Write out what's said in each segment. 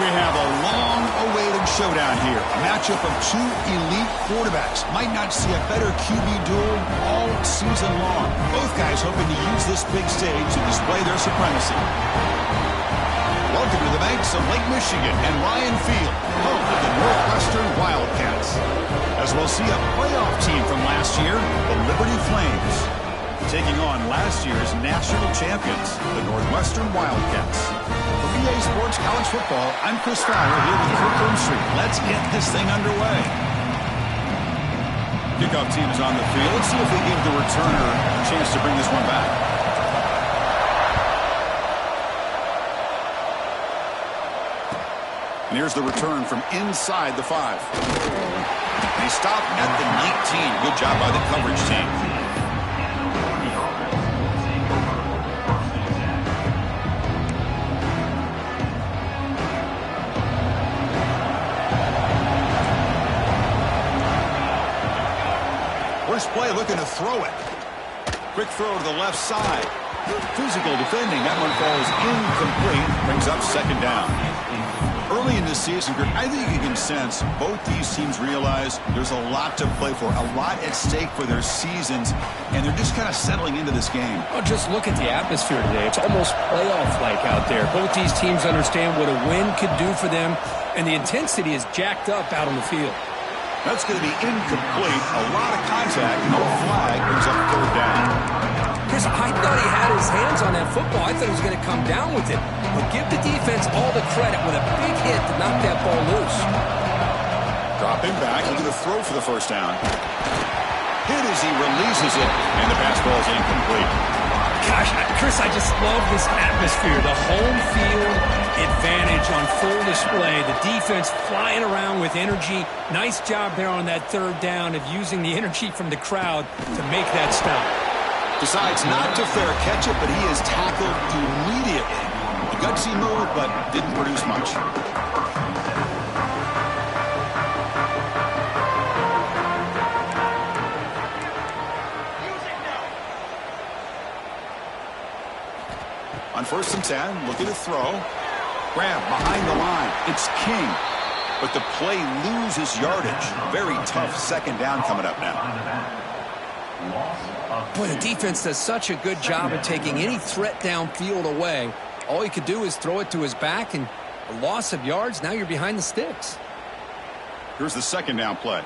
we have a long-awaited showdown here. A matchup of two elite quarterbacks. Might not see a better QB duel all season long. Both guys hoping to use this big stage to display their supremacy. Welcome to the banks of Lake Michigan and Ryan Field, home of the Northwestern Wildcats. As we'll see a playoff team from last year, the Liberty Flames, taking on last year's national champions, the Northwestern Wildcats. For BA Sports College Football, I'm Chris Fowler here with Kirk Street. Let's get this thing underway. Kickoff team is on the field. Let's see if they give the returner a chance to bring this one back. And here's the return from inside the 5. They stop at the 19. Good job by the coverage team. First play looking to throw it. Quick throw to the left side. Physical defending. That one falls incomplete. Brings up second down. Early in the season, I think you can sense both these teams realize there's a lot to play for, a lot at stake for their seasons, and they're just kind of settling into this game. Oh, just look at the atmosphere today. It's almost playoff-like out there. Both these teams understand what a win could do for them, and the intensity is jacked up out on the field. That's going to be incomplete. A lot of contact. No flag. Brings up third down. Chris, I thought he had his hands on that football. I thought he was going to come down with it. But give the defense all the credit with a big hit to knock that ball loose. Dropping back. Looking to throw for the first down. Hit as he releases it, and the pass ball is incomplete. Gosh, Chris, I just love this atmosphere. The home field advantage on full display. The defense flying around with energy. Nice job there on that third down of using the energy from the crowd to make that stop. Decides not to fair catch it, but he is tackled immediately. A gutsy move, but didn't produce much. On 1st and 10, looking to throw. Grab behind the line. It's King. But the play loses yardage. Very tough second down coming up now. Boy, the defense does such a good job of taking any threat downfield away. All he could do is throw it to his back, and a loss of yards, now you're behind the sticks. Here's the second down play.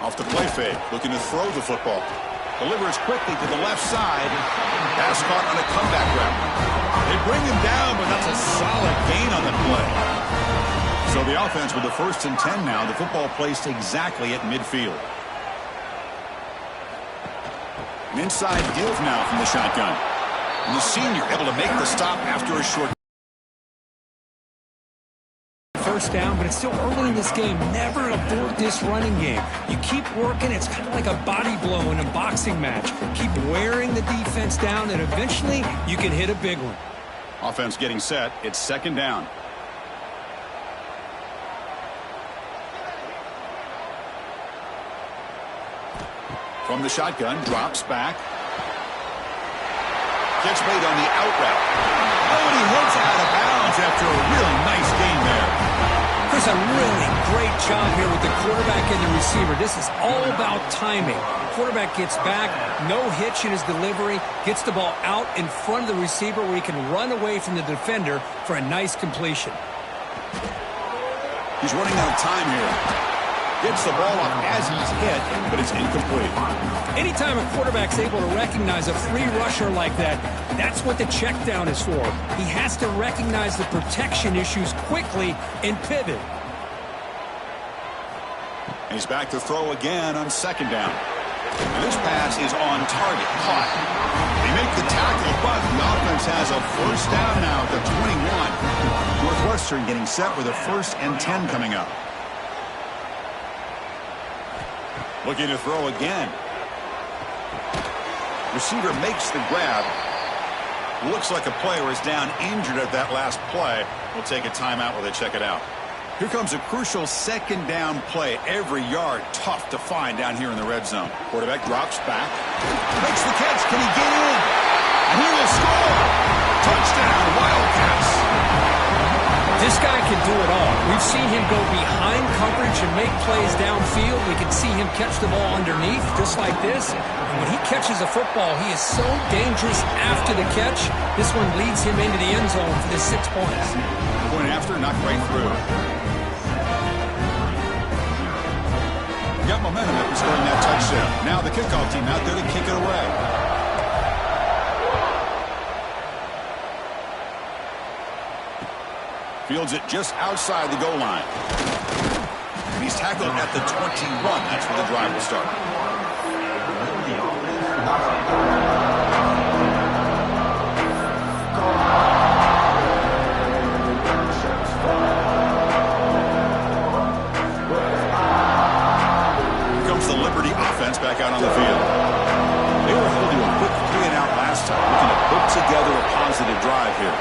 Off the play fake, looking to throw the football. Delivers quickly to the left side. Pass caught on a comeback route. They bring him down, but that's a solid gain on the play. So the offense with the 1st and 10 now. The football placed exactly at midfield. An inside give now from the shotgun. And the senior able to make the stop after a short. First down, but it's still early in this game. Never abort this running game. You keep working. It's kind of like a body blow in a boxing match. Keep wearing the defense down, and eventually you can hit a big one. Offense getting set. It's second down. From the shotgun, drops back. Gets made on the out route. Oh, and he hits out of bounds after a real nice gain there. Chris, a really great job here with the quarterback and the receiver. This is all about timing. Quarterback gets back, no hitch in his delivery, gets the ball out in front of the receiver where he can run away from the defender for a nice completion. He's running out of time here. Gets the ball off as he's hit, but it's incomplete. Anytime a quarterback's able to recognize a free rusher like that, that's what the check down is for. He has to recognize the protection issues quickly and pivot. And he's back to throw again on second down. And this pass is on target. Caught. They make the tackle, but the offense has a first down now at the 21. Northwestern getting set with a 1st and 10 coming up. Looking to throw again. Receiver makes the grab. Looks like a player is down injured at that last play. We'll take a timeout while they check it out. Here comes a crucial second down play. Every yard tough to find down here in the red zone. Quarterback drops back. Makes the catch. Can he get in? And he will score. Touchdown, Wildcats. This guy can do it all. We've seen him go behind coverage and make plays downfield. We can see him catch the ball underneath, just like this. And when he catches a football, he is so dangerous after the catch. This one leads him into the end zone for the 6 points. Going after, knocked right through. Got momentum after scoring that touchdown. Now the kickoff team out there to kick it away. Fields it just outside the goal line. And he's tackled at the 21. That's where the drive will start. Here comes the Liberty offense back out on the field. They were able to do a quick 3-and-out last time. Looking to put together a positive drive here.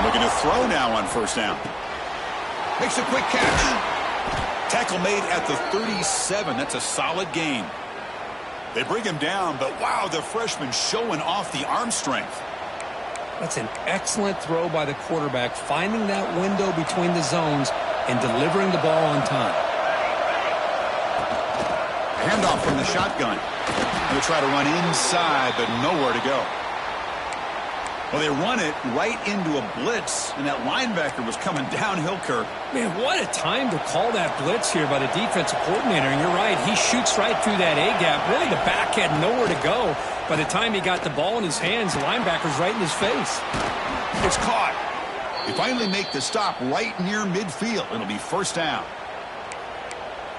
Looking to throw now on first down. Makes a quick catch. Tackle made at the 37. That's a solid gain. They bring him down, but wow, the freshman showing off the arm strength. That's an excellent throw by the quarterback, finding that window between the zones and delivering the ball on time. Handoff from the shotgun. They'll try to run inside, but nowhere to go. Well, they run it right into a blitz, and that linebacker was coming downhill, Kirk. Man, what a time to call that blitz here by the defensive coordinator. And you're right, he shoots right through that A-gap. Really, the back had nowhere to go. By the time he got the ball in his hands, the linebacker's right in his face. It's caught. They finally make the stop right near midfield. It'll be first down.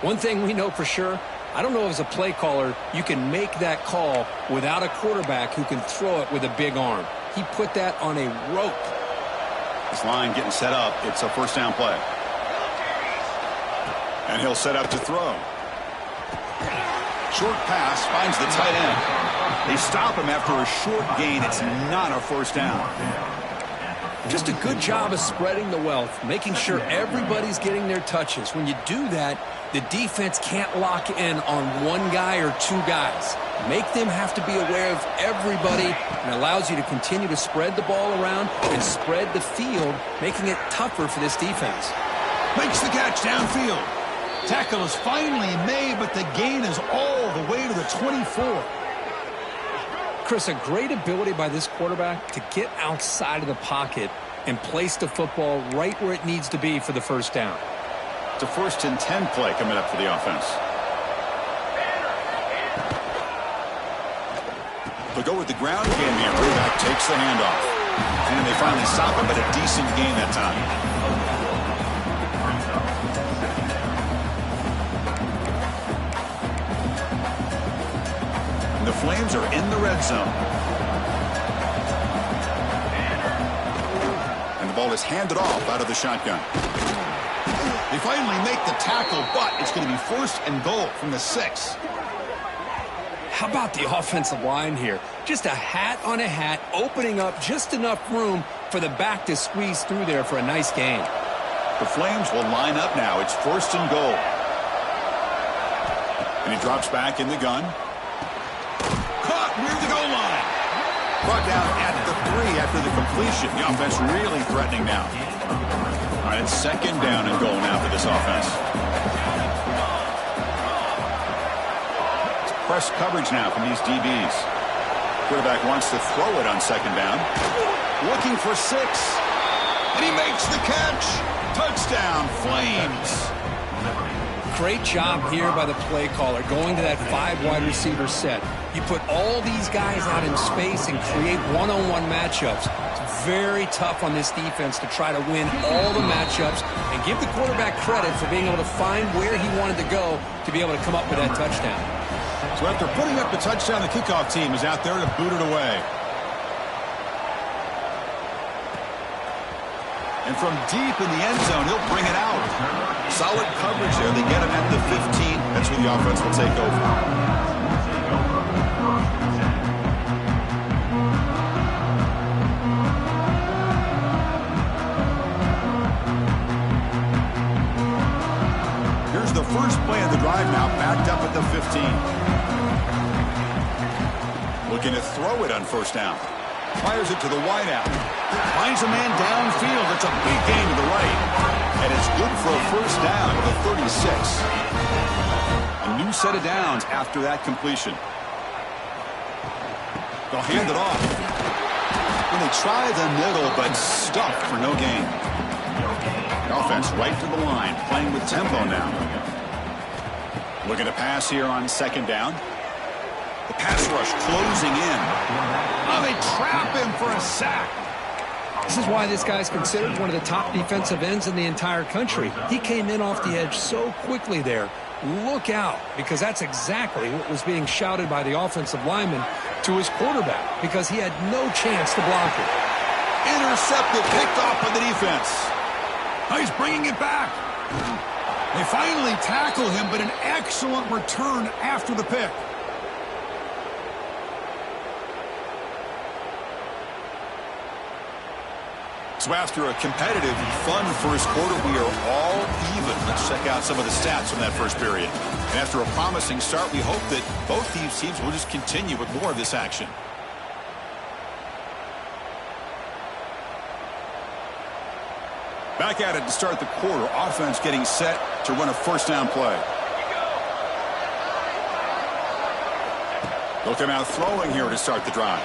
One thing we know for sure, I don't know as a play caller, you can make that call without a quarterback who can throw it with a big arm. He put that on a rope. This line getting set up. It's a first down play. And he'll set up to throw. Short pass finds the tight end. They stop him after a short gain. It's not a first down. Just a good job of spreading the wealth, making sure everybody's getting their touches. When you do that, the defense can't lock in on one guy or two guys. Make them have to be aware of everybody, and allows you to continue to spread the ball around and spread the field, making it tougher for this defense. Makes the catch downfield. Tackle is finally made, but the gain is all the way to the 24. Chris, a great ability by this quarterback to get outside of the pocket and place the football right where it needs to be for the first down. It's a 1st and 10 play coming up for the offense. They'll go with the ground game here. Quarterback takes the handoff. And they finally stop him, but a decent gain that time. And the Flames are in the red zone. And the ball is handed off out of the shotgun. They finally make the tackle, but it's going to be 1st and goal from the 6. How about the offensive line here? Just a hat on a hat, opening up just enough room for the back to squeeze through there for a nice gain. The Flames will line up now. It's 1st and goal. And he drops back in the gun. Caught near the goal line. Brought down at the 3 after the completion. The offense really threatening now. All right, it's 2nd down and goal now for this offense. It's press coverage now from these DBs. Quarterback wants to throw it on 2nd down. Looking for 6. And he makes the catch. Touchdown, Flames. Great job here by the play caller, going to that 5 wide receiver set. You put all these guys out in space and create one-on-one matchups. It's very tough on this defense to try to win all the matchups and give the quarterback credit for being able to find where he wanted to go to be able to come up with that touchdown. So after putting up the touchdown, the kickoff team is out there to boot it away. And from deep in the end zone, he'll bring it out. Solid coverage there. They get him at the 15. That's where the offense will take over. at the 15. Looking to throw it on first down. Fires it to the wideout. Finds a man downfield. It's a big gain to the right. And it's good for a first down at the 36. A new set of downs after that completion. They'll hand it off. And they try the middle, but stuffed for no gain. The offense right to the line, playing with tempo now. Looking to pass here on second down. The pass rush closing in. Oh, they trap him for a sack. This is why this guy's considered one of the top defensive ends in the entire country. He came in off the edge so quickly there. Look out, because that's exactly what was being shouted by the offensive lineman to his quarterback, because he had no chance to block it. Intercepted, picked off by the defense. Oh, he's bringing it back. They finally tackle him, but an excellent return after the pick. So after a competitive, fun first quarter, we are all even. Let's check out some of the stats from that first period. And after a promising start, we hope that both these teams will just continue with more of this action. Back at it to start the quarter. Offense getting set to run a first down play. They'll come out throwing here to start the drive.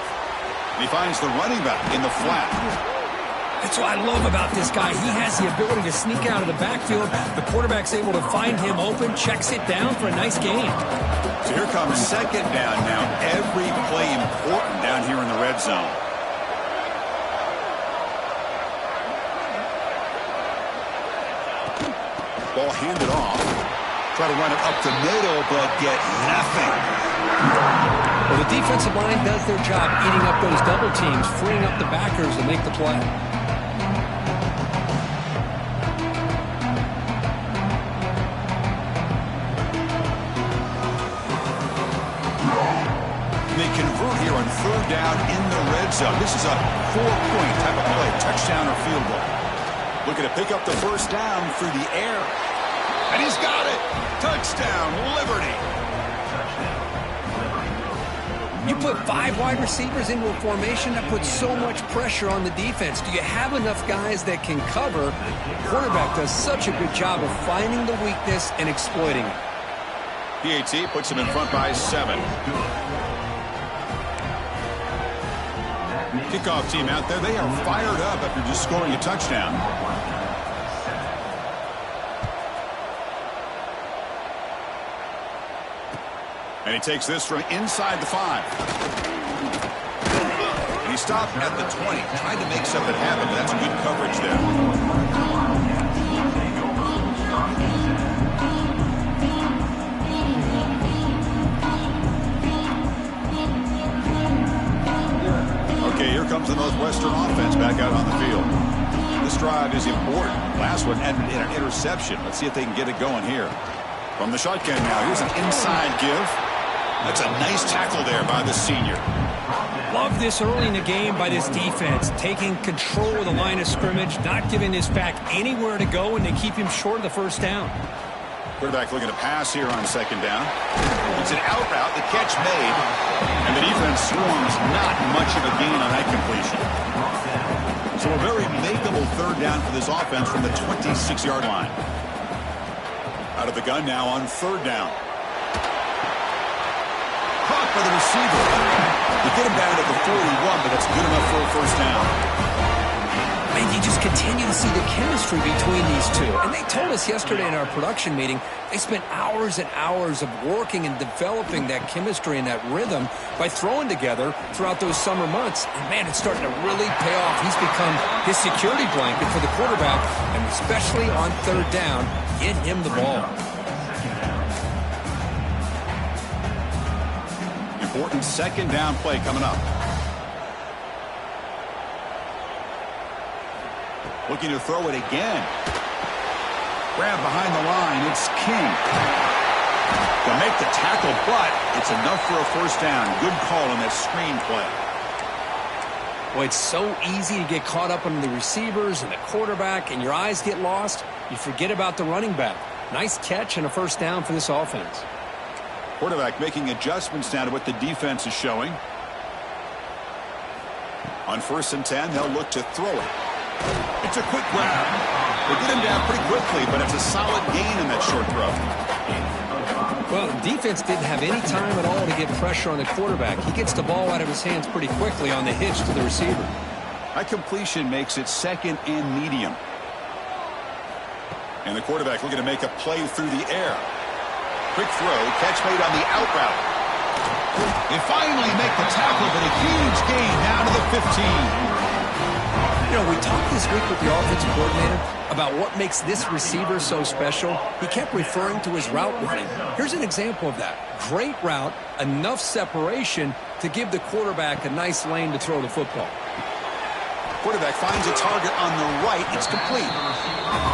And he finds the running back in the flat. That's what I love about this guy. He has the ability to sneak out of the backfield. The quarterback's able to find him open, checks it down for a nice gain. So here comes second down now. Every play important down here in the red zone. Ball handed off. Try to run it up the middle, but get nothing. Well, the defensive line does their job eating up those double teams, freeing up the backers to make the play. They convert here on third down in the red zone. This is a 4-point type of play, touchdown or field goal. Looking to pick up the first down through the air. And he's got it. Touchdown, Liberty. You put 5 wide receivers into a formation, that puts so much pressure on the defense. Do you have enough guys that can cover? The quarterback does such a good job of finding the weakness and exploiting it. PAT puts him in front by 7. Kickoff team out there. They are fired up after just scoring a touchdown. And he takes this from inside the 5. And he stopped at the 20. Tried to make something happen, but that's good coverage there. Okay, here comes the Northwestern offense back out on the field. This drive is important. Last one ended in an interception. Let's see if they can get it going here. From the shotgun now, here's an inside give. That's a nice tackle there by the senior. Love this early in the game by this defense, taking control of the line of scrimmage, not giving this back anywhere to go, and they keep him short of the first down. Quarterback looking to pass here on second down. It's an out route, the catch made, and the defense swarms not much of a gain on that completion. So a very makeable third down for this offense from the 26-yard line. Out of the gun now on third down. Caught by the receiver. They get him down at the 41, but that's good enough for a first down. Man, you just continue to see the chemistry between these two. And they told us yesterday in our production meeting, they spent hours and hours of working and developing that chemistry and that rhythm by throwing together throughout those summer months. And man, it's starting to really pay off. He's become his security blanket for the quarterback, and especially on third down, get him the ball. Important second down play coming up. Looking to throw it again. Grab behind the line. It's King. To make the tackle, but it's enough for a first down. Good call on that screen play. Well, it's so easy to get caught up on the receivers and the quarterback, and your eyes get lost. You forget about the running back. Nice catch and a first down for this offense. Quarterback making adjustments now to what the defense is showing. On 1st and 10, they'll look to throw it. It's a quick grab. They get him down pretty quickly, but it's a solid gain in that short throw. Well, the defense didn't have any time at all to get pressure on the quarterback. He gets the ball out of his hands pretty quickly on the hitch to the receiver. That completion makes it 2nd and medium. And the quarterback looking to make a play through the air. Quick throw, catch made on the out route. They finally make the tackle, but a huge gain down to the 15. You know, we talked this week with the offensive coordinator about what makes this receiver so special. He kept referring to his route running. Here's an example of that. Great route, enough separation to give the quarterback a nice lane to throw the football. Quarterback finds a target on the right. It's complete.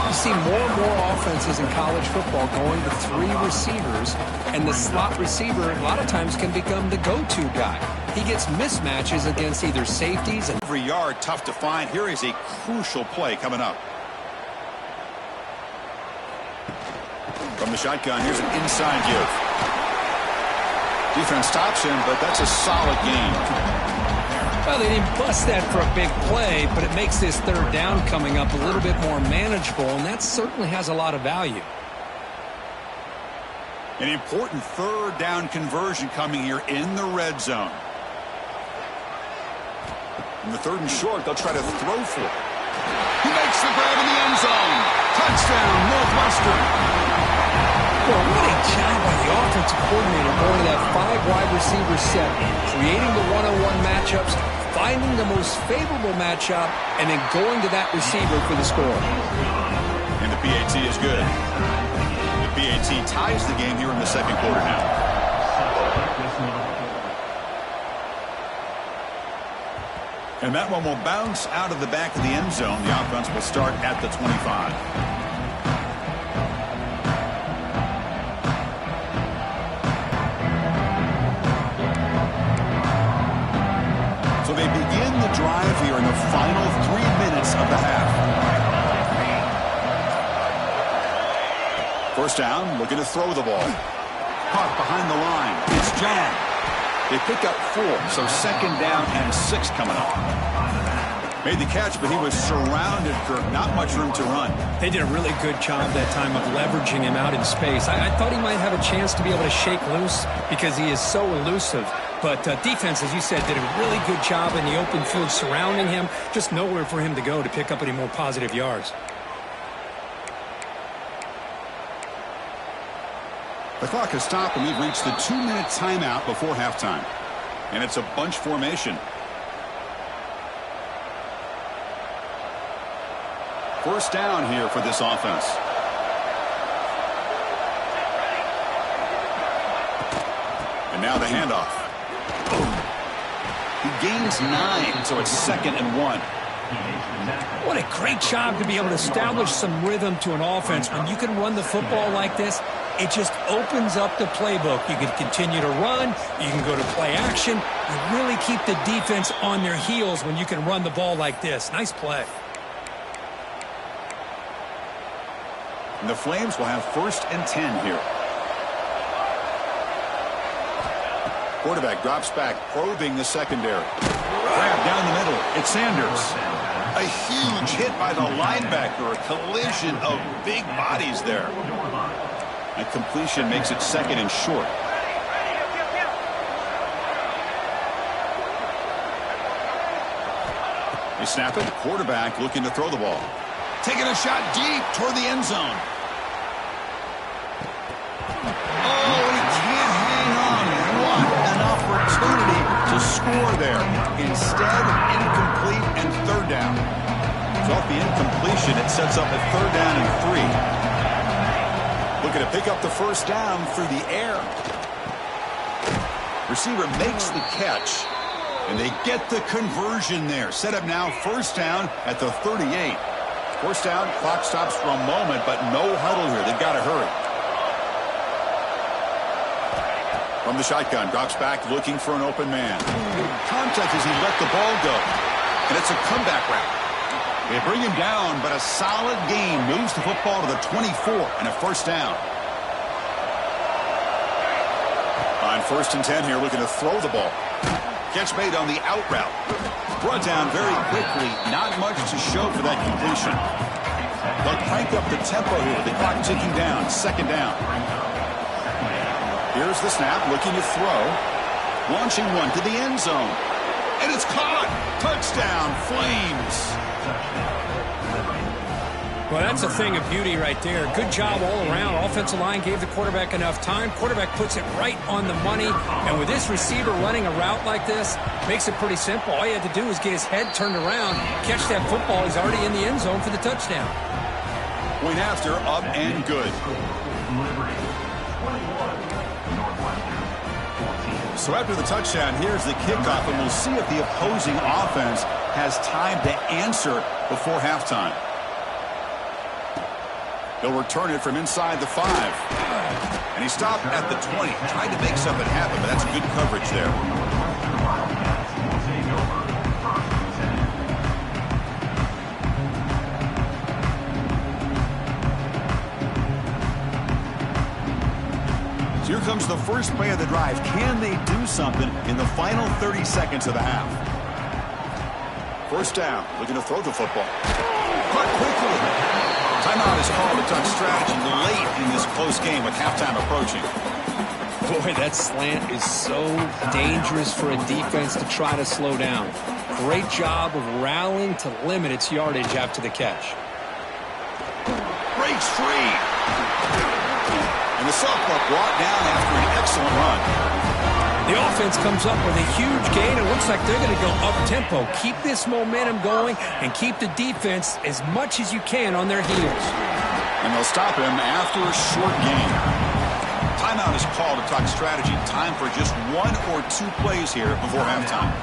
You see more and more offenses in college football going to 3 receivers, and the slot receiver a lot of times can become the go-to guy. He gets mismatches against either safeties and every yard tough to find. Here is a crucial play coming up. From the shotgun, here's an inside give. Defense stops him, but that's a solid gain. Well, they didn't bust that for a big play, but it makes this 3rd down coming up a little bit more manageable, and that certainly has a lot of value. An important 3rd down conversion coming here in the red zone. In the 3rd and short, they'll try to throw for it. He makes the grab in the end zone. Touchdown, Northwestern. Well, what a job by the offensive coordinator going to that 5-wide receiver set, creating the one-on-one matchups, finding the most favorable matchup, and then going to that receiver for the score. And the PAT is good. The PAT ties the game here in the 2nd quarter now. And that one will bounce out of the back of the end zone. The offense will start at the 25. So they begin the drive here in the final 3 minutes of the half. 1st down, looking to throw the ball. Caught behind the line. It's John. They pick up 4, so 2nd down and 6 coming up. Made the catch, but he was surrounded, Kirk. Not much room to run. They did a really good job that time of leveraging him out in space. I thought he might have a chance to be able to shake loose because he is so elusive. But defense, as you said, did a really good job in the open field surrounding him. Just nowhere for him to go to pick up any more positive yards. The clock has stopped, and we've reached the 2-minute timeout before halftime. And it's a bunch formation. 1st down here for this offense. And now the handoff. He gains 9, so it's 2nd and 1. What a great job to be able to establish some rhythm to an offense. When you can run the football like this, it just opens up the playbook. You can continue to run. You can go to play action. You really keep the defense on their heels when you can run the ball like this. Nice play. And the Flames will have 1st and 10 here. Quarterback drops back, probing the secondary. Grab down the middle. It's Sanders. A huge hit by the linebacker. A collision of big bodies there. And completion makes it 2nd and short. They snap it. Quarterback looking to throw the ball. Taking a shot deep toward the end zone. Oh, he can't hang on. What an opportunity to score there. Instead, incomplete and 3rd down. So off the incompletion, it sets up a 3rd down and 3. Looking to pick up the 1st down through the air. Receiver makes the catch, and they get the conversion there. Set up now 1st down at the 38. 1st down, clock stops for a moment, but no huddle here. They've got to hurry. From the shotgun, drops back looking for an open man. Contact as he let the ball go. And it's a comeback route. They bring him down, but a solid gain moves the football to the 24 and a 1st down. On 1st and 10 here, looking to throw the ball. Catch made on the out route. Brought down very quickly. Not much to show for that completion. They'll crank up the tempo here with the clock ticking down. 2nd down. Here's the snap, looking to throw. Launching one to the end zone. And it's caught. Touchdown, Flames. Well, that's a thing of beauty right there. Good job all around. Offensive line gave the quarterback enough time. Quarterback puts it right on the money. And with this receiver running a route like this, makes it pretty simple. All you have to do is get his head turned around, catch that football. He's already in the end zone for the touchdown. Point after, up and good. So after the touchdown, here's the kickoff, and we'll see if the opposing offense has time to answer before halftime. He'll return it from inside the 5. And he stopped at the 20. Tried to make something happen, but that's good coverage there. So here comes the first play of the drive. Can they do something in the final 30 seconds of the half? 1st down. Looking to throw the football. Caught quickly. Timeout is called to touch strategy late in this close game with halftime approaching. Boy, that slant is so dangerous for a defense to try to slow down. Great job of rallying to limit its yardage after the catch. Breaks free. And the sophomore brought down after an excellent run. The offense comes up with a huge gain. It looks like they're going to go up-tempo. Keep this momentum going and keep the defense as much as you can on their heels. And they'll stop him after a short gain. Timeout is called to talk strategy. Time for just 1 or 2 plays here before halftime.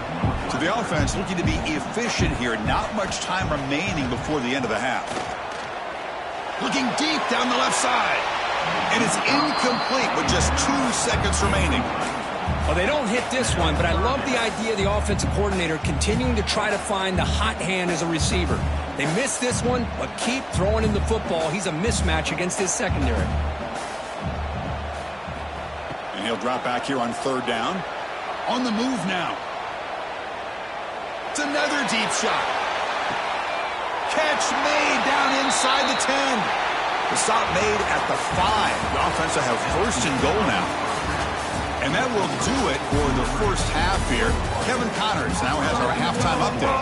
So the offense looking to be efficient here. Not much time remaining before the end of the half. Looking deep down the left side. And it's incomplete with just 2 seconds remaining. Well, they don't hit this one, but I love the idea of the offensive coordinator continuing to try to find the hot hand as a receiver. They missed this one, but keep throwing him the football. He's a mismatch against his secondary. And he'll drop back here on 3rd down. On the move now. It's another deep shot. Catch made down inside the 10. The stop made at the 5. The offense will have 1st and goal now. And that will do it for the first half here. Kevin Connors now has our halftime update.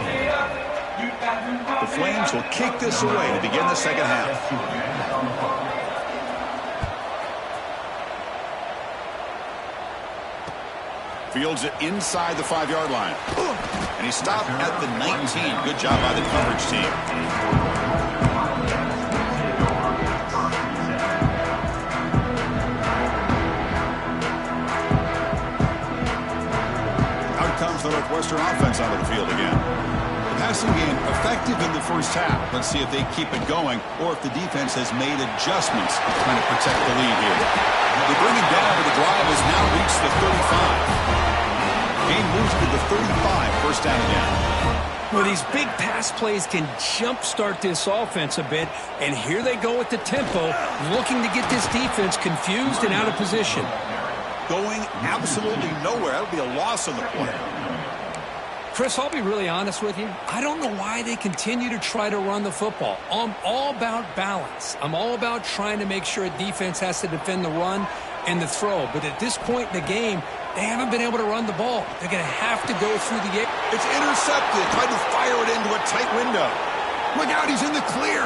The Flames will kick this away to begin the second half. Fields it inside the 5-yard line. And he stopped at the 19. Good job by the coverage team. Comes the Northwestern offense out of the field again. The passing game effective in the first half. Let's see if they keep it going or if the defense has made adjustments trying to protect the lead here. They bring it down, but the drive has now reached the 35. Game moves to the 35. 1st down again. Well, these big pass plays can jumpstart this offense a bit, and here they go with the tempo, looking to get this defense confused and out of position. Going absolutely nowhere. That would be a loss on the play. Chris, I'll be really honest with you. I don't know why they continue to try to run the football. I'm all about balance. I'm all about trying to make sure a defense has to defend the run and the throw. But at this point in the game, they haven't been able to run the ball. They're going to have to go through the air. It's intercepted. Tried to fire it into a tight window. Look out, he's in the clear.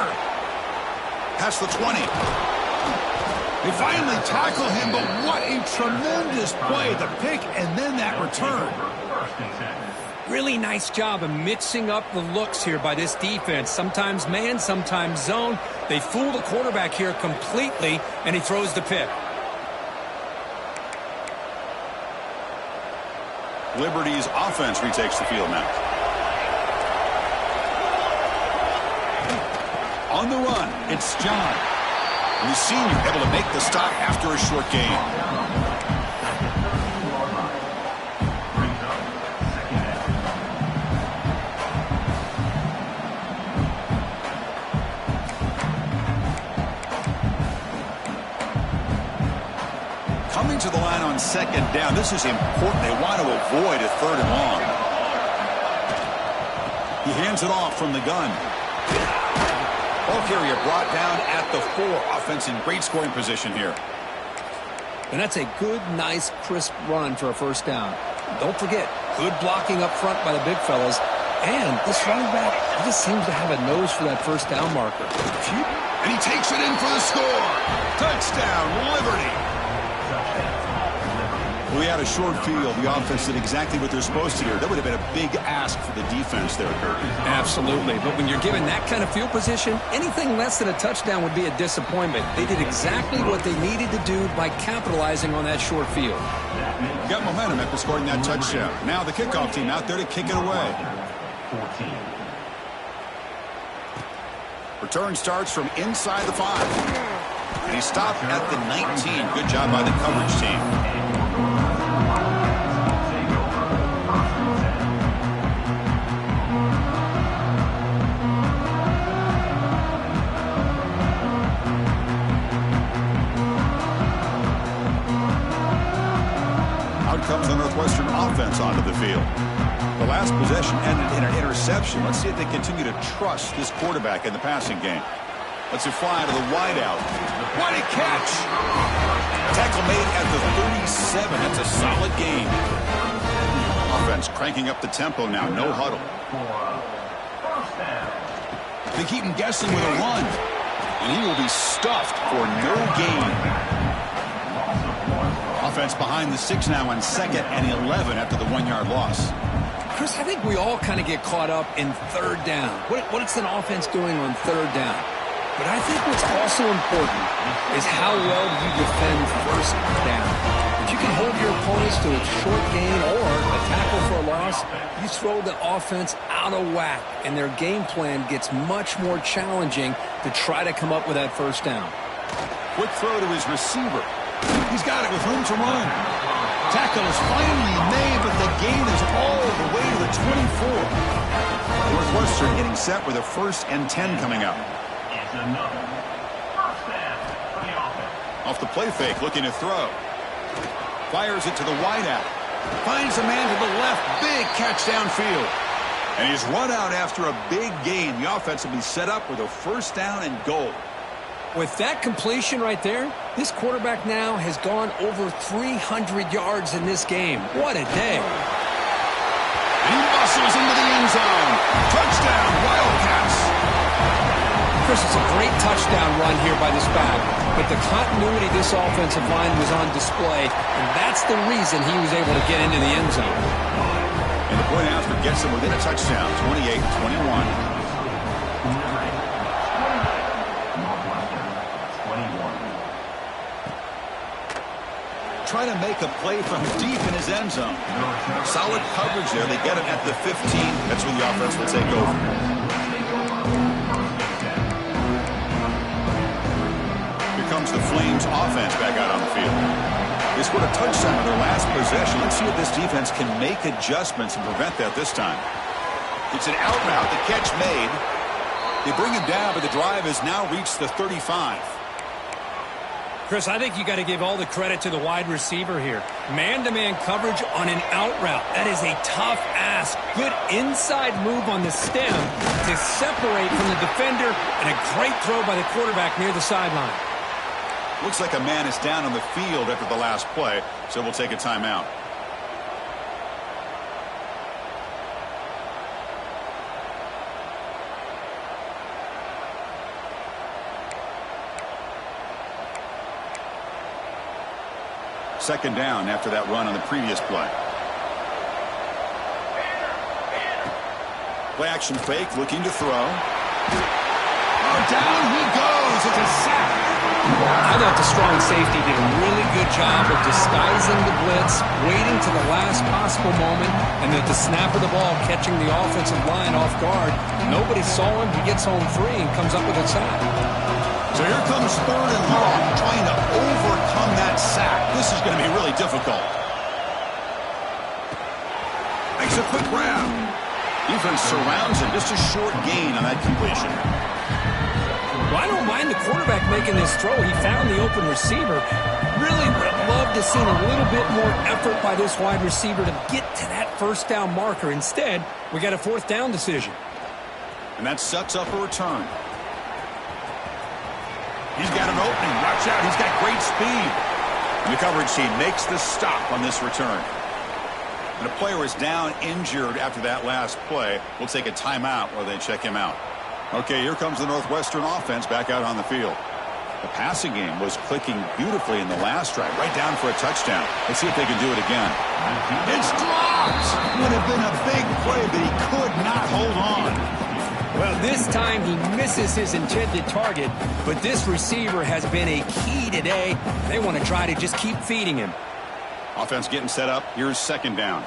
Past the 20. They finally tackle him, but what a tremendous play. The pick and then that return. Really nice job of mixing up the looks here by this defense. Sometimes man, sometimes zone. They fool the quarterback here completely, and he throws the pick. Liberty's offense retakes the field now. On the run, it's John. The senior able to make the stop after a short gain. Coming to the line on second down. This is important. They want to avoid a third and long. He hands it off from the gun. Ball carrier brought down at the 4. Offense in great scoring position here. And that's a good, nice, crisp run for a first down. Don't forget, good blocking up front by the big fellas. And this running back, he just seems to have a nose for that first down marker. And he takes it in for the score. Touchdown, Liberty. We had a short field. The offense did exactly what they're supposed to do. That would have been a big ask for the defense there, Kurt. Absolutely. But when you're given that kind of field position, anything less than a touchdown would be a disappointment. They did exactly what they needed to do by capitalizing on that short field. Got momentum after scoring that touchdown. Now the kickoff team out there to kick it away. Return starts from inside the 5. And he stopped at the 19. Good job by the coverage team. Out comes the Northwestern offense onto the field. The last possession ended in an interception. Let's see if they continue to trust this quarterback in the passing game. Let's it fly to the wideout. What a catch! Tackle made at the 37. That's a solid gain. Offense cranking up the tempo now. No huddle. They keep him guessing with a run. And he will be stuffed for no gain. Offense behind the 6 now on 2nd and 11 after the 1-yard loss. Chris, I think we all kind of get caught up in third down. What is an offense doing on third down? But I think what's also important is how well do you defend first down. If you can hold your opponents to a short gain or a tackle for a loss, you throw the offense out of whack, and their game plan gets much more challenging to try to come up with that first down. Quick throw to his receiver. He's got it with room to run. Tackle is finally made, but the gain is all the way to the 24. Northwestern getting set with a 1st and 10 coming up. Off the play fake, looking to throw. Fires it to the wideout. Finds a man to the left. Big catch downfield. And he's run out after a big gain. The offense will be set up with a 1st down and goal. With that completion right there, this quarterback now has gone over 300 yards in this game. What a day. And he muscles into the end zone. Touchdown, Wildcats. Chris, it's a great touchdown run here by this back, but the continuity of this offensive line was on display, and that's the reason he was able to get into the end zone. And the point after gets him within a touchdown, 28-21. Trying to make a play from deep in his end zone. Solid coverage there. They get him at the 15. That's where the offense will take over. Here comes the Flames offense back out on the field. They scored a touchdown on their last possession. Let's see if this defense can make adjustments and prevent that this time. It's an out route. The catch made. They bring him down, but the drive has now reached the 35. Chris, I think you got to give all the credit to the wide receiver here. Man-to-man coverage on an out route. That is a tough ask. Good inside move on the stem to separate from the defender, and a great throw by the quarterback near the sideline. Looks like a man is down on the field after the last play, so we'll take a timeout. Second down after that run on the previous play. Play action fake, looking to throw. Oh, down he goes. It's a sack. I thought the strong safety did a really good job of disguising the blitz, waiting to the last possible moment, and at the snap of the ball, catching the offensive line off guard. Nobody saw him. He gets home free and comes up with a sack. So here comes 3rd and long, trying to overcome that sack. This is going to be really difficult. Makes a quick grab. Defense surrounds him. Just a short gain on that completion. Well, I don't mind the quarterback making this throw. He found the open receiver. Really would have loved to seen a little bit more effort by this wide receiver to get to that first down marker. Instead, we got a fourth down decision. And that sets up a return. He's got an opening. Watch out. He's got great speed. And the coverage team makes the stop on this return. And a player is down injured after that last play. We'll take a timeout while they check him out. Okay, here comes the Northwestern offense back out on the field. The passing game was clicking beautifully in the last drive, right down for a touchdown. Let's see if they can do it again. It's dropped! Would have been a big play, but he could not hold on. Well, this time he misses his intended target, but this receiver has been a key today. They want to try to just keep feeding him. Offense getting set up. Here's second down.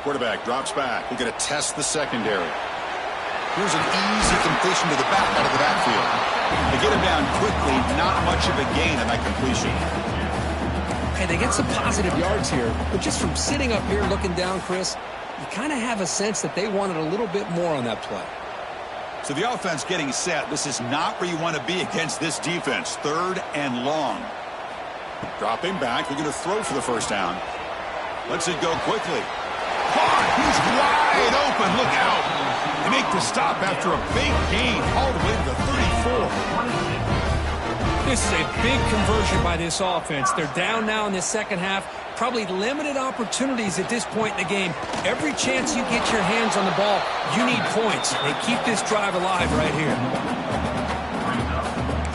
Quarterback drops back. We're going to test the secondary. Here's an easy completion to the back out of the backfield. They get him down quickly. Not much of a gain on that completion. Hey, they get some positive yards here, but just from sitting up here looking down, Chris, you kind of have a sense that they wanted a little bit more on that play. So the offense getting set. This is not where you want to be against this defense. Third and long. Dropping back. They're going to throw for the first down. Lets it go quickly. Caught. He's wide open. Look out. They make the stop after a big gain all the way to the 34. This is a big conversion by this offense. They're down now in the second half. Probably limited opportunities at this point in the game. Every chance you get your hands on the ball, you need points. They keep this drive alive right here.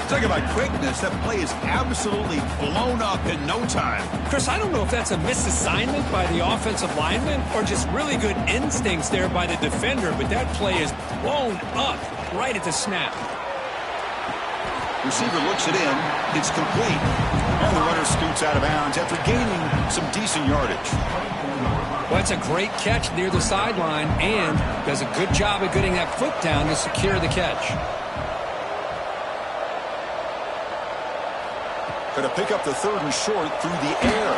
Talk about quickness. That play is absolutely blown up in no time. Chris, I don't know if that's a misassignment by the offensive lineman or just really good instincts there by the defender, but that play is blown up right at the snap. Receiver looks it in. It's complete. And the runner scoots out of bounds after gaining some decent yardage. Well, that's a great catch near the sideline and does a good job of getting that foot down to secure the catch. Going to pick up the third and short through the air.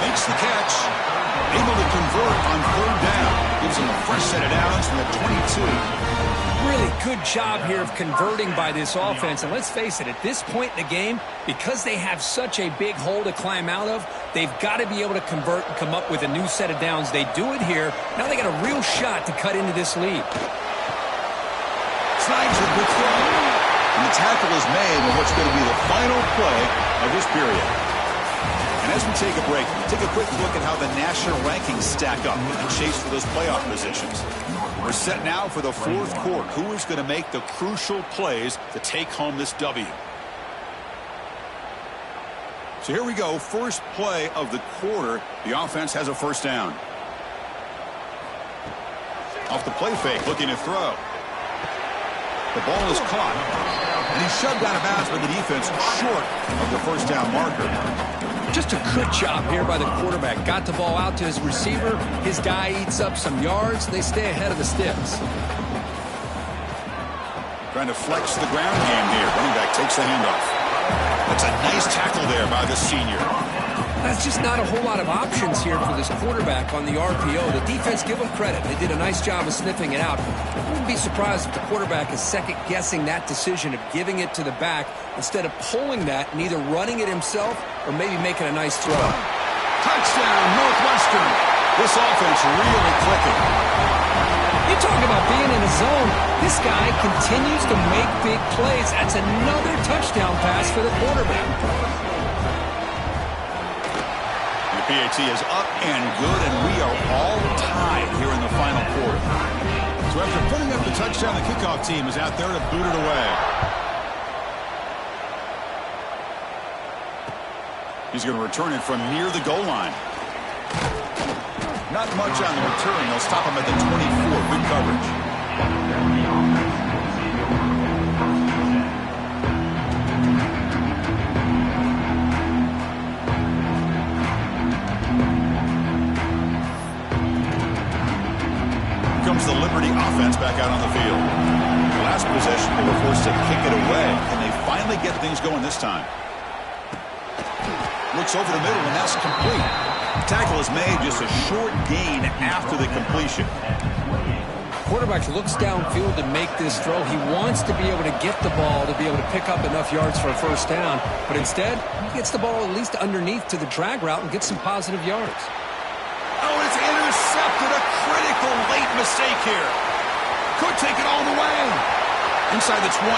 Makes the catch. Able to convert on third down. Gives him a fresh set of downs from the 22. Really good job here of converting by this offense. And let's face it, at this point in the game, because they have such a big hole to climb out of, they've got to be able to convert and come up with a new set of downs. They do it here. Now they got a real shot to cut into this lead. Slides a good throw. And the tackle is made on what's going to be the final play of this period. And as we take a break, take a quick look at how the national rankings stack up in the chase for those playoff positions. We're set now for the fourth quarter. Who is going to make the crucial plays to take home this W? So here we go. First play of the quarter. The offense has a first down. Off the play fake, looking to throw. The ball is caught. And he's shoved out of bounds by the defense short of the first down marker. Just a good job here by the quarterback. Got the ball out to his receiver. His guy eats up some yards. They stay ahead of the sticks. Trying to flex the ground game here. Running back takes the handoff. That's a nice tackle there by the senior. That's just not a whole lot of options here for this quarterback on the RPO. The defense, give them credit. They did a nice job of sniffing it out. I wouldn't be surprised if the quarterback is second-guessing that decision of giving it to the back instead of pulling that and either running it himself or maybe making a nice throw. Touchdown, Northwestern. This offense really clicking. You talk about being in a zone. This guy continues to make big plays. That's another touchdown pass for the quarterback. PAT is up and good, and we are all tied here in the final quarter. So after putting up the touchdown, the kickoff team is out there to boot it away. He's going to return it from near the goal line. Not much on the return. They'll stop him at the 24. Good coverage. The Liberty offense back out on the field. The last possession, they were forced to kick it away, and they finally get things going this time. Looks over the middle, and that's complete. The tackle is made, just a short gain after the completion. Quarterback looks downfield to make this throw. He wants to be able to get the ball to be able to pick up enough yards for a first down, but instead, he gets the ball at least underneath to the drag route and gets some positive yards. Oh, it's intercepted. A critical late mistake here. Could take it all the way. Inside the 20.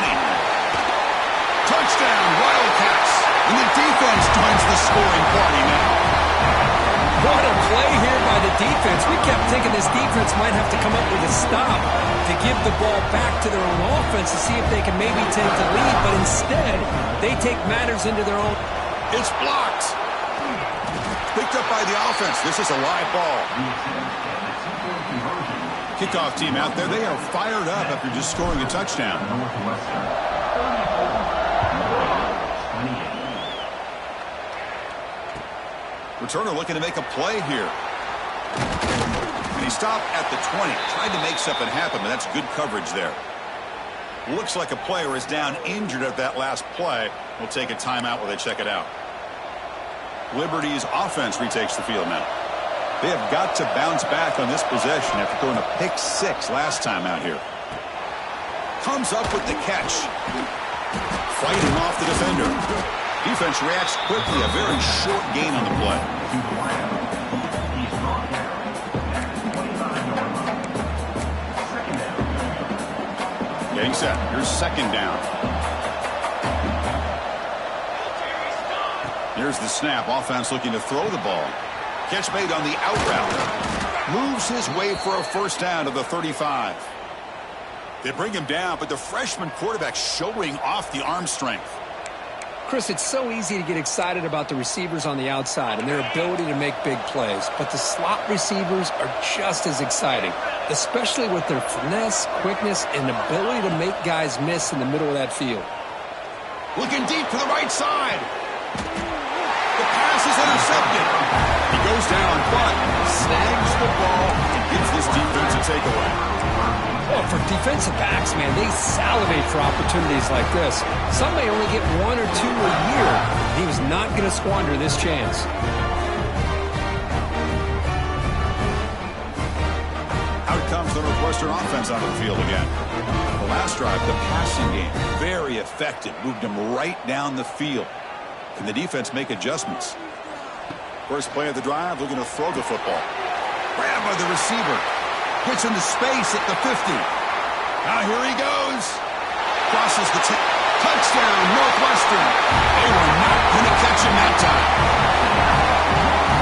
Touchdown, Wildcats. And the defense joins the scoring party now. What a play here by the defense. We kept thinking this defense might have to come up with a stop to give the ball back to their own offense to see if they can maybe take the lead, but instead, they take matters into their own. It's blocked. Picked up by the offense. This is a live ball. Kickoff team out there. They are fired up after just scoring a touchdown. Returner looking to make a play here. And he stopped at the 20. Tried to make something happen, but that's good coverage there. Looks like a player is down injured at that last play. We'll take a timeout while they check it out. Liberty's offense retakes the field now. They have got to bounce back on this possession after throwing a pick 6 last time out here. Comes up with the catch. Fighting off the defender. Defense reacts quickly. A very short gain on the play. Getting set. Here's second down. Here's the snap. Offense looking to throw the ball. Catch made on the out route. Moves his way for a first down to the 35. They bring him down, but the freshman quarterback showing off the arm strength. Chris, it's so easy to get excited about the receivers on the outside and their ability to make big plays, but the slot receivers are just as exciting, especially with their finesse, quickness, and ability to make guys miss in the middle of that field. Looking deep to the right side. The pass is intercepted. He goes down, but snags the ball and gives this defense a takeaway. Well, for defensive backs, man, they salivate for opportunities like this. Some may only get 1 or 2 a year. He was not going to squander this chance. Out comes the Northwestern offense onto the field again. The last drive, the passing game, very effective. Moved him right down the field. Can the defense make adjustments? First play of the drive, looking to throw the football. Grabbed by the receiver. Gets into space at the 50. Now here he goes. Crosses the 10. Touchdown, Northwestern. They were not going to catch him that time.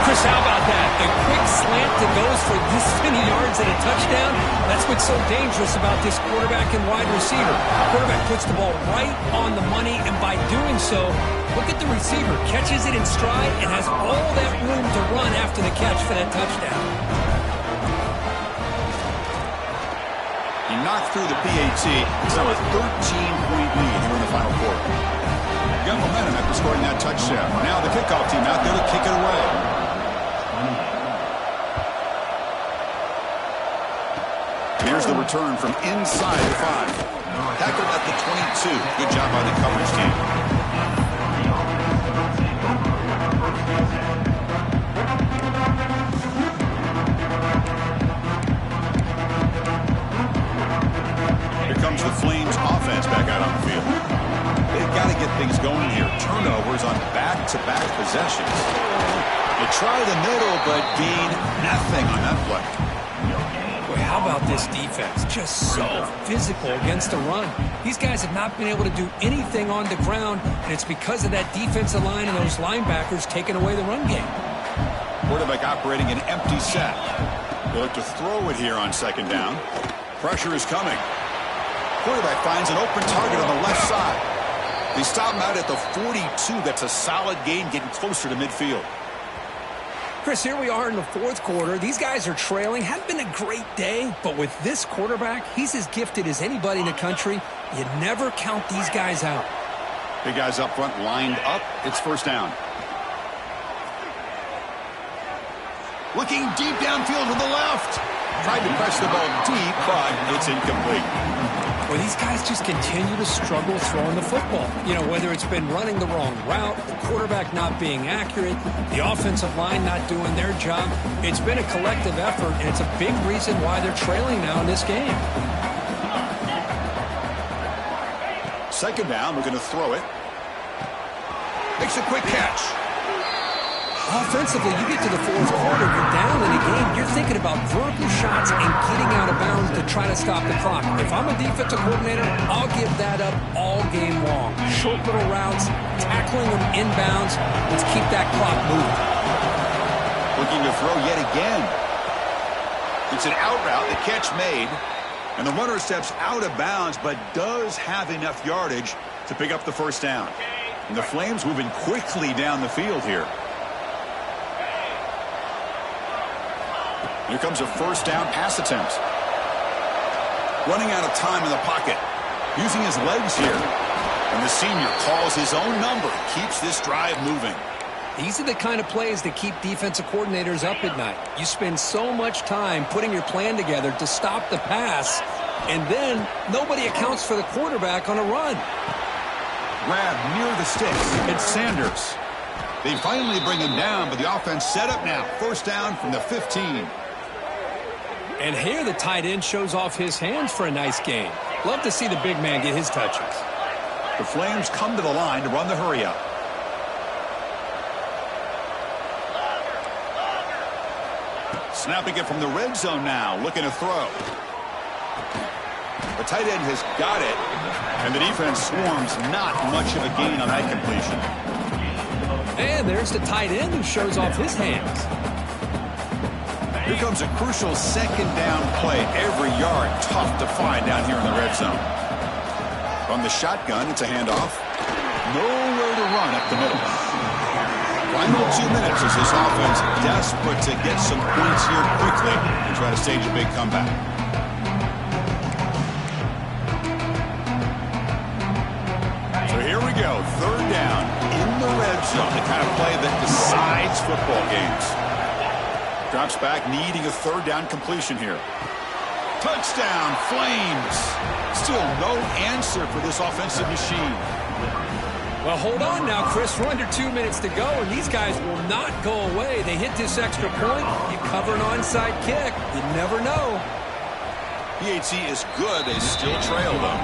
Chris, how about that? The quick slant that goes for this many yards and a touchdown. That's what's so dangerous about this quarterback and wide receiver. Quarterback puts the ball right on the money, and by doing so, look at the receiver. Catches it in stride and has all that room to run after the catch for that touchdown. He knocked through the PAT. It's now a 13-point lead here in the final quarter. Got momentum after scoring that touchdown. Now the kickoff team out there to kick it away. Here's the return from inside the 5. Tackled at the 22. Good job by the coverage team. Here comes the Flames offense back out on the field. They've got to get things going here. Turnovers on back-to-back possessions. They try the middle, but gain nothing on that play. Boy, how about this defense? Just so physical against the run. These guys have not been able to do anything on the ground, and it's because of that defensive line and those linebackers taking away the run game. Quarterback operating an empty set. They look to throw it here on second down. Pressure is coming. Quarterback finds an open target on the left side. They stop him out at the 42. That's a solid gain, getting closer to midfield. Chris, here we are in the fourth quarter. These guys are trailing. Hadn't been a great day, but with this quarterback, he's as gifted as anybody in the country. You never count these guys out. Big guys up front lined up. It's first down. Looking deep downfield to the left. Tried to press the ball deep, but it's incomplete. Well, Well, these guys just continue to struggle throwing the football. You know, whether it's been running the wrong route, the quarterback not being accurate, the offensive line not doing their job. It's been a collective effort, and it's a big reason why they're trailing now in this game. Second down, we're going to throw it. Makes a quick catch. Offensively, you get to the fourth quarter, you're down in a game, you're thinking about vertical shots and getting out of bounds to try to stop the clock. If I'm a defensive coordinator, I'll give that up all game long. Short little routes, tackling them inbounds. Let's keep that clock moving. Looking to throw yet again. It's an out route, the catch made, and the runner steps out of bounds, but does have enough yardage to pick up the first down. And the Flames moving quickly down the field here. Here comes a first down pass attempt. Running out of time in the pocket. Using his legs here. And the senior calls his own number. Keeps this drive moving. These are the kind of plays that keep defensive coordinators up at night. You spend so much time putting your plan together to stop the pass, and then nobody accounts for the quarterback on a run. Grab near the sticks. It's Sanders. They finally bring him down, but the offense set up now. First down from the 15. And here the tight end shows off his hands for a nice game. Love to see the big man get his touches. The Flames come to the line to run the hurry-up. Snapping it from the red zone now, looking to throw. The tight end has got it, and the defense swarms. Not much of a gain on that completion. And there's the tight end who shows off his hands. Here comes a crucial second down play. Every yard tough to find down here in the red zone. From the shotgun, it's a handoff. Nowhere to run up the middle. Final 2 minutes as this offense desperate to get some points here quickly and try to stage a big comeback. So here we go. Third down in the red zone. The kind of play that decides football games. Drops back, needing a third down completion here. Touchdown, Flames. Still no answer for this offensive machine. Well, hold on now, Chris. We're under 2 minutes to go, and these guys will not go away. They hit this extra point. You cover an onside kick. You never know. PHC is good. They still trail, though.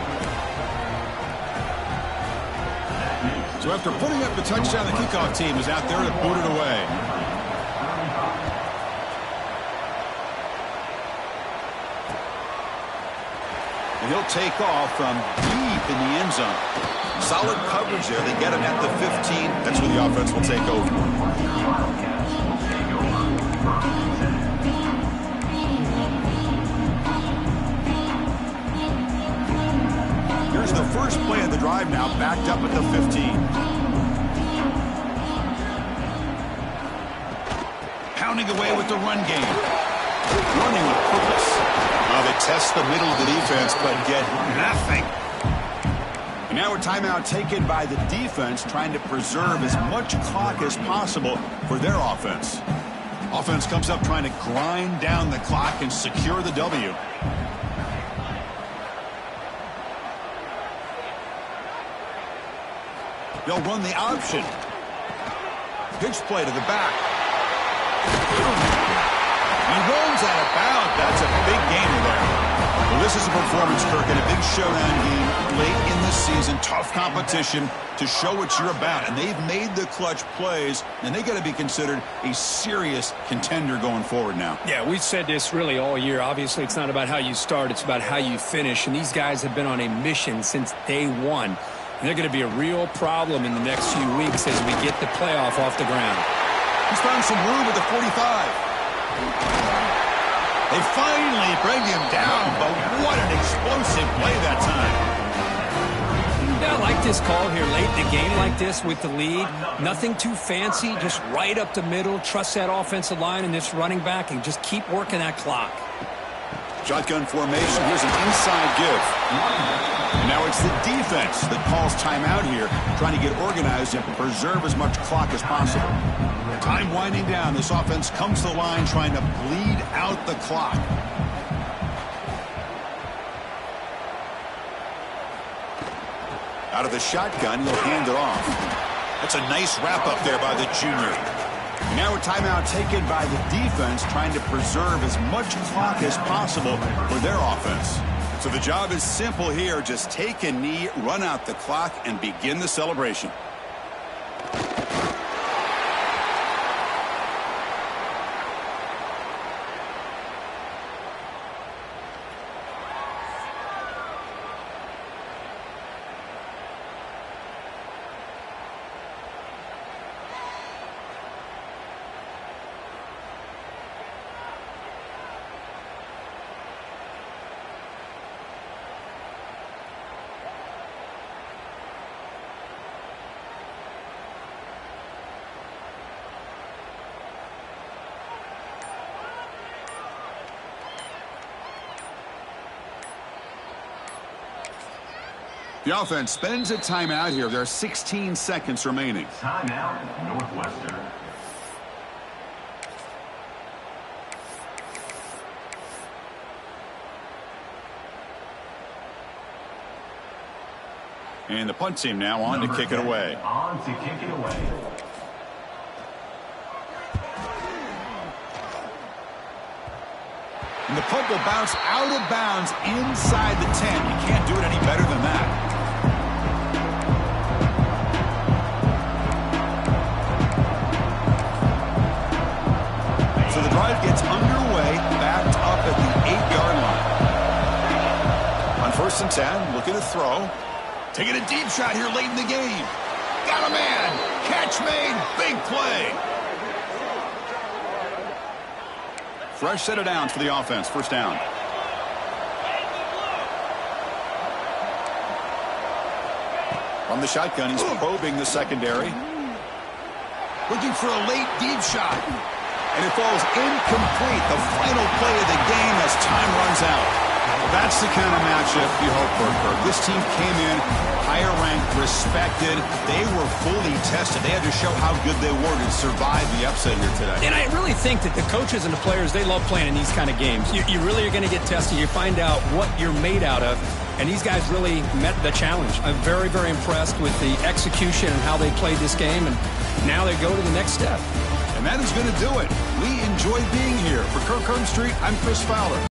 So after putting up the touchdown, the kickoff team is out there to boot it away. And he'll take off from deep in the end zone. Solid coverage there. They get him at the 15. That's where the offense will take over. Here's the first play of the drive now, backed up at the 15. Pounding away with the run game. Running with purpose. They test the middle of the defense, but get nothing. And now a timeout taken by the defense, trying to preserve as much clock as possible for their offense. Offense comes up trying to grind down the clock and secure the W. They'll run the option. Pitch play to the back. He runs out of bounds. That's a big gainer there. Well, this is a performance, Kirk, in a big showdown game late in the season. Tough competition to show what you're about. And they've made the clutch plays, and they got to be considered a serious contender going forward now. Yeah, we've said this really all year. Obviously, it's not about how you start. It's about how you finish. And these guys have been on a mission since day one. And they're going to be a real problem in the next few weeks as we get the playoff off the ground. He's found some room at the 45. They finally bring him down, but what an explosive play that time. Yeah, I like this call here late in the game like this with the lead. Nothing too fancy, just right up the middle. Trust that offensive line and this running back and just keep working that clock. Shotgun formation. Here's an inside give. And now it's the defense that calls timeout here, trying to get organized and preserve as much clock as possible. Time winding down. This offense comes to the line trying to bleed out the clock. Out of the shotgun, he'll hand it off. That's a nice wrap-up there by the junior. Now a timeout taken by the defense, trying to preserve as much clock as possible for their offense. So the job is simple here. Just take a knee, run out the clock, and begin the celebration. The offense spends a timeout here. There are 16 seconds remaining. Timeout, Northwestern. And the punt team now on to kick it away. On to kick it away. And the punt will bounce out of bounds inside the 10. You can't do it any better than that. So the drive gets underway, backed up at the 8-yard line. On 1st and 10, looking to throw. Taking a deep shot here late in the game. Got a man. Catch made. Big play. Fresh set of downs for the offense. 1st down. From the shotgun, he's probing the secondary. Looking for a late deep shot. And it falls incomplete. The final play of the game as time runs out. That's the kind of matchup you hope for, Kirk. This team came in higher ranked, respected. They were fully tested. They had to show how good they were to survive the upset here today. And I really think that the coaches and the players, they love playing in these kind of games. You really are going to get tested. You find out what you're made out of. And these guys really met the challenge. I'm very, very impressed with the execution and how they played this game. And now they go to the next step. And that is going to do it. We enjoy being here. For Kirk Herbstreit, I'm Chris Fowler.